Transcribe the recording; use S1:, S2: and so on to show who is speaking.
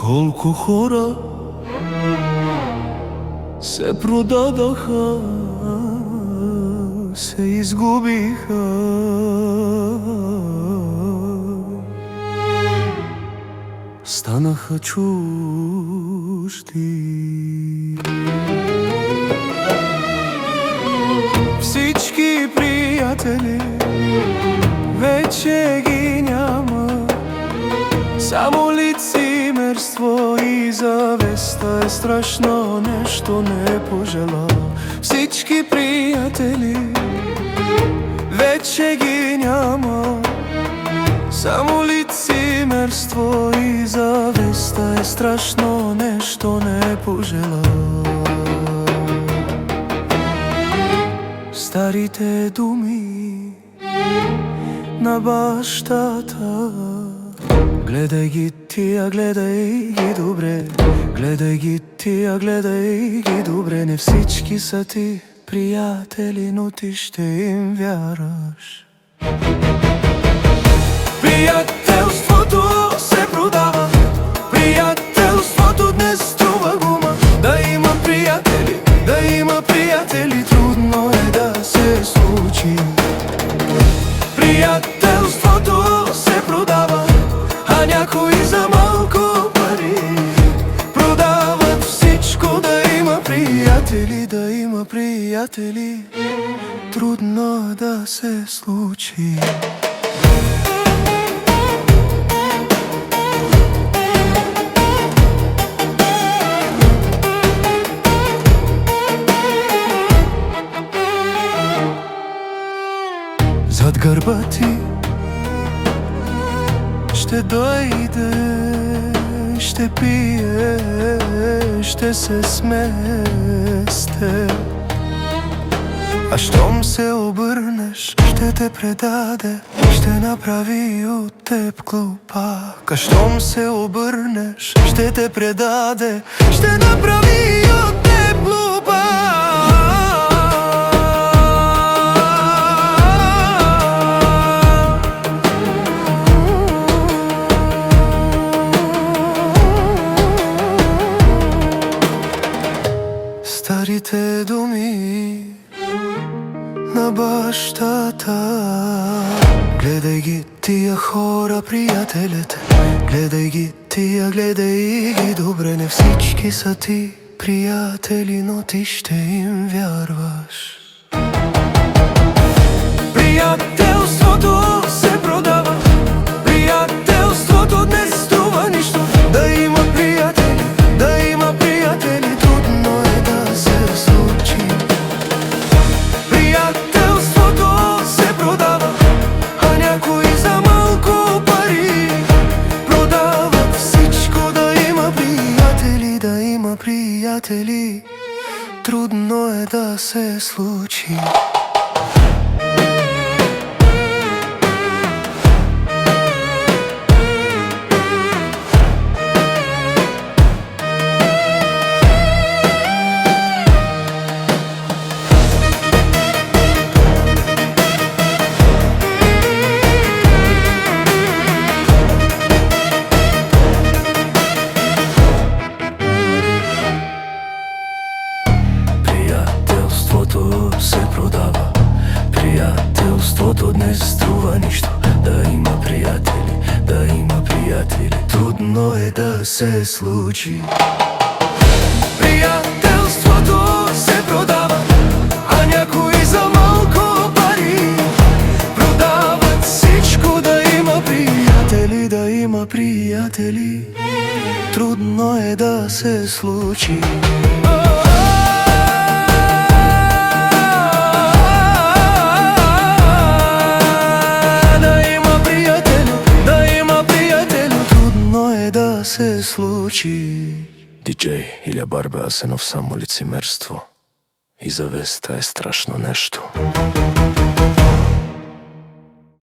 S1: Колко хора се продадаха, се изгубиха. Станаха чужди. Всички приятели вече ги няма, само лицемерство и завеста е страшно нещо, не пожела. Всички приятели вече ги няма, само лицемерство и завеста е страшно нещо, не пожела. Старите думи на бащата, гледай ги тия, гледай ги добре, гледай ги тия, гледай ги добре. Не всички са ти приятели, но ти ще им вярваш. Приятелството се продава, приятелството днес струва гума. Да има приятели, да има приятели, трудно е да се случи. Приятелството се продава, а някои за малко пари продават всичко. Да има приятели, да има приятели, трудно е да се случи. Зад гърба ти ще дойде, ще пие, ще се смее с теб. А щом се обърнеш, ще те предаде, ще направи от теб глупак. А щом се обърнеш, ще те предаде, ще направи от теб глупак. Старите думи на бащата, гледай ги тия хора, приятелите, гледай ги тия, гледай ги добре. Не всички са ти приятели, но ти ще им вярваш. Приятелството се продава, приятелството днес струва нищо. Да има приятели, да има приятели, трудно е да се случи. Приятелството се продава, а някои за малко пари продават всичко. Да има приятели, да има приятели, трудно е да се случи. Приятелството се продава, приятелството днес струва нищо. Да има приятели, да има приятели, трудно е да се случи. Приятелството се продава, а някои за малко пари продават всичко. Да има приятели, да има приятели, трудно е да се случи. Се случи. Диджей Иля Барбе Асенов, само лицемерство и завеста е страшно нещо.